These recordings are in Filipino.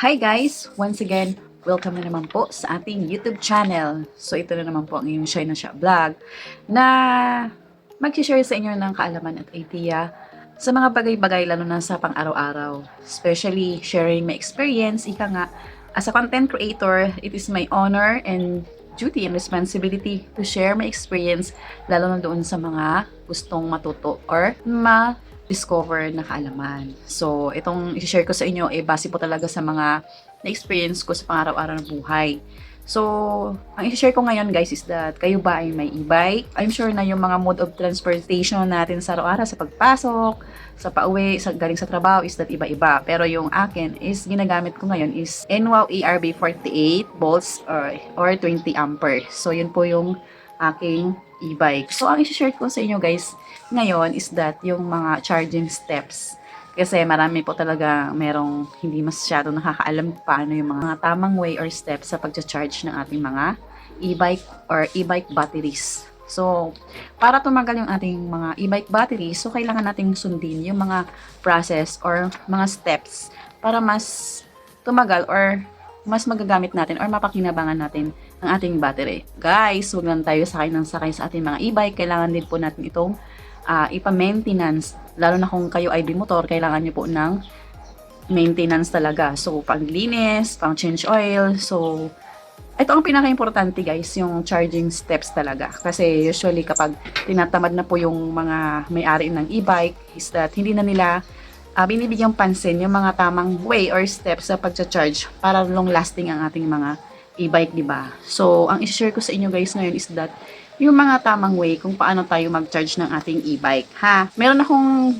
Hi guys! Once again, welcome na naman po sa ating YouTube channel. So ito na naman po ang inyong Shine na Siya vlog na mag-share sa inyo ng kaalaman at idea sa mga bagay-bagay lalo na sa pang-araw-araw. Especially sharing my experience, ika nga, as a content creator, it is my honor and duty and responsibility to share my experience lalo na doon sa mga gustong matuto or discover na kaalaman. So, itong i-share ko sa inyo ay base po talaga sa mga na-experience ko sa pang-araw-araw na buhay. So, ang i-share ko ngayon guys is that kayo ba ay may e-bike? I'm sure na yung mga mode of transportation natin sa araw-araw sa pagpasok, sa pauwi, galing sa trabaho is that iba-iba. Pero yung akin is ginagamit ko ngayon is NWOW ERB 48 volts or 20 ampere. So, yun po yung aking e-bike. So, ang i-share ko sa inyo guys ngayon is that yung mga charging steps. Kasi marami po talaga merong hindi masyado nakakaalam paano yung mga tamang way or steps sa pag-charge ng ating mga e-bike or e-bike batteries. So, para tumagal yung ating mga e-bike batteries, so kailangan nating sundin yung mga process or mga steps para mas tumagal or mas magagamit natin or mapakinabangan natin ang ating battery. Guys, huwag lang tayo sakay ng sakay sa ating mga e-bike. Kailangan din po natin itong ipa-maintenance. Lalo na kung kayo ay bimotor, kailangan nyo po ng maintenance talaga. So, paglinis, pang-change oil. So, ito ang pinaka-importante guys, yung charging steps talaga. Kasi usually kapag tinatamad na po yung mga may-ari ng e-bike, is that hindi na nila binibigyang pansin yung mga tamang way or steps sa pag-charge para long lasting ang ating mga e-bike, di ba? So, ang i-share ko sa inyo guys ngayon is that yung mga tamang way kung paano tayo mag-charge ng ating e-bike, ha? Meron akong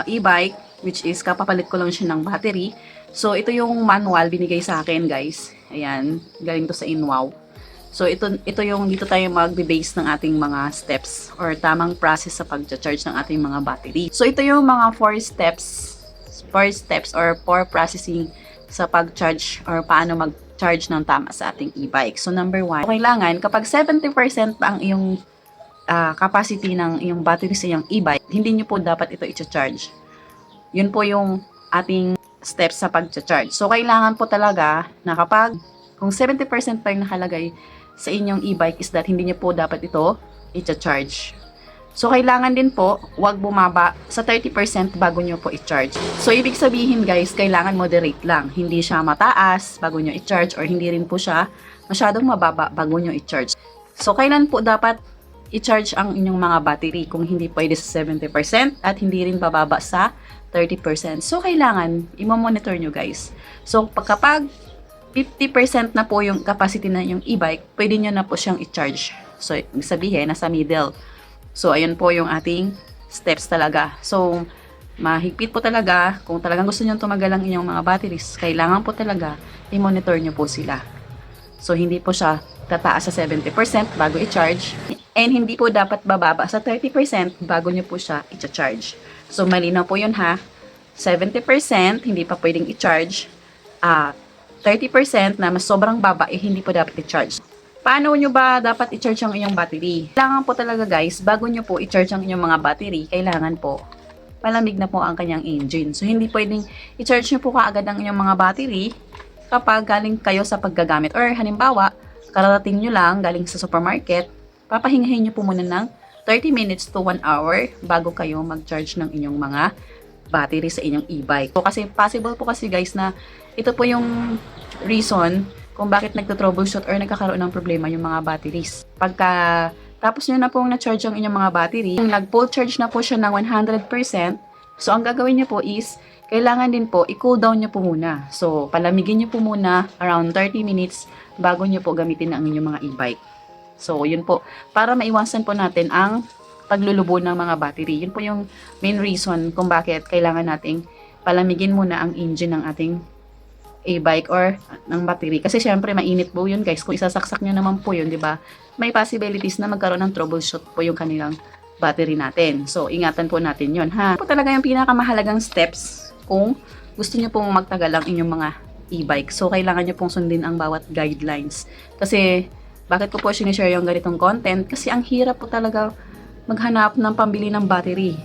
e-bike which is kapapalit ko lang siya ng battery. So, ito yung manual binigay sa akin, guys. Ayan, galing to sa Inwow. So, ito yung dito tayo magbe-base ng ating mga steps or tamang process sa pag-charge ng ating mga battery. So, ito yung mga 4 steps or 4 processing sa pag-charge or paano mag-charge ng tama sa ating e-bike. So, number 1, kailangan kapag 70% pa ang iyong capacity ng iyong battery sa iyong e-bike, hindi nyo po dapat ito i-charge. Yun po yung ating steps sa pag-charge. So, kailangan po talaga na kapag kung 70% pa yung nakalagay sa inyong e-bike is that hindi nyo po dapat ito i-charge. So, kailangan din po, wag bumaba sa 30% bago nyo po i-charge. So, ibig sabihin guys, kailangan moderate lang. Hindi siya mataas bago nyo i-charge or hindi rin po siya masyadong mababa bago nyo i-charge. So, kailan po dapat i-charge ang inyong mga battery kung hindi pwede sa 70% at hindi rin bababa sa 30%. So, kailangan i-monitor nyo guys. So, kapag 50% na po yung capacity na yung e-bike, pwede nyo na po siyang i-charge. So, sabihin, nasa middle. So, ayun po yung ating steps talaga. So, mahigpit po talaga. Kung talagang gusto nyo tumagal ang inyong mga batteries, kailangan po talaga i-monitor nyo po sila. So, hindi po siya tataas sa 70% bago i-charge. And hindi po dapat bababa sa 30% bago nyo po siya i-charge. So, malinaw po yun ha. 70% hindi pa pwedeng i-charge. 30% na mas sobrang baba, hindi po dapat i-charge. Paano nyo ba dapat i-charge ang inyong battery? Kailangan po talaga guys, bago nyo po i-charge ang inyong mga battery, kailangan po malamig na po ang kanyang engine. So, hindi pwedeng i-charge nyo po kaagad ang inyong mga battery kapag galing kayo sa paggagamit. Or halimbawa, kararating nyo lang galing sa supermarket, papahingahin nyo po muna ng 30 minutes to 1 hour bago kayo mag-charge ng inyong mga battery sa inyong e-bike. So, kasi possible po kasi guys na ito po yung reason kung bakit nagto-troubleshoot or nagkakaroon ng problema yung mga batteries. Pagka tapos nyo na pong na-charge ang inyong mga battery, nag-full charge na po siya ng 100%, so ang gagawin nyo po is, kailangan din po, i-cool down nyo po muna. So, palamigin nyo po muna around 30 minutes bago nyo po gamitin ang inyong mga e-bike. So, yun po. Para maiwasan po natin ang paglulubo ng mga battery. Yun po yung main reason kung bakit kailangan nating palamigin muna ang engine ng ating e-bike or ng battery. Kasi syempre mainit po yun guys. Kung isasaksak nyo naman po yun, di ba? May possibilities na magkaroon ng troubleshoot po yung kanilang battery natin. So, ingatan po natin yun ha. Ito po talaga yung pinakamahalagang steps kung gusto nyo pong magtagal ang inyong mga e-bike. So, kailangan nyo pong sundin ang bawat guidelines. Kasi, bakit ko po sinishare yung ganitong content? Kasi ang hirap po talaga maghanap ng pambili ng battery.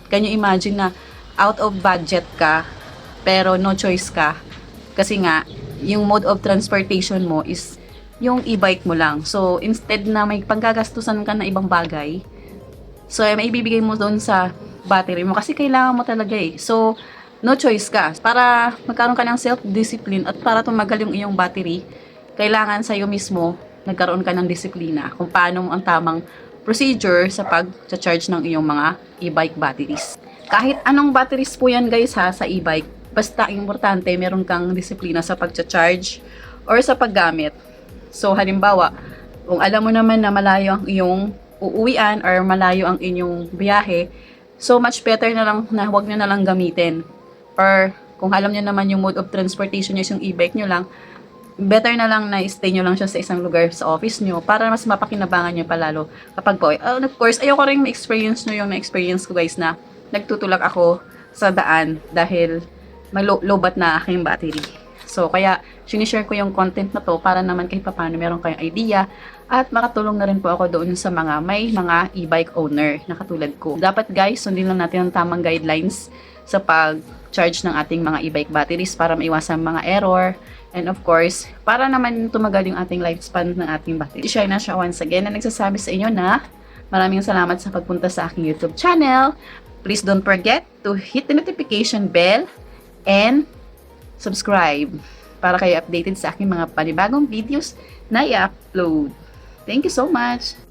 Can you imagine na out of budget ka, pero no choice ka, Kasi nga, yung mode of transportation mo is yung e-bike mo lang. So, instead na may panggagastusan ka na ibang bagay, so, may ibibigay mo doon sa battery mo kasi kailangan mo talaga eh. So, no choice ka. Para magkaroon ka ng self-discipline at para tumagal yung iyong battery, kailangan sa'yo mismo nagkaroon ka ng disiplina kung paano mo ang tamang procedure sa pag-charge ng iyong mga e-bike batteries. Kahit anong batteries po yan guys ha sa e-bike, basta importante meron kang disiplina sa pag-charge or sa paggamit. So, halimbawa, kung alam mo naman na malayo ang iyong uuwian or malayo ang inyong biyahe, so much better na lang na huwag nyo na lang gamitin. Or kung alam nyo naman yung mode of transportation nyo is yung e-bike nyo lang, better na lang na stay nyo lang siya sa isang lugar sa office nyo para mas mapakinabangan nyo palalo kapag po. Of course, ayoko rin ma-experience nyo yung na-experience ko guys na nagtutulak ako sa daan dahil may low-bat na aking battery. So, kaya sinishare ko yung content na to para naman kahit paano meron kayong idea at makatulong na rin po ako doon sa mga may mga e-bike owner na katulad ko. Dapat guys, sundin lang natin ang tamang guidelines sa pag-charge ng ating mga e-bike batteries para maiwasan mga error. And of course, para naman tumagal yung ating lifespan ng ating battery. Share na siya once again na nagsasabi sa inyo na maraming salamat sa pagpunta sa aking YouTube channel. Please don't forget to hit the notification bell and subscribe para kayo updated sa aking mga panibagong videos na i-upload. Thank you so much!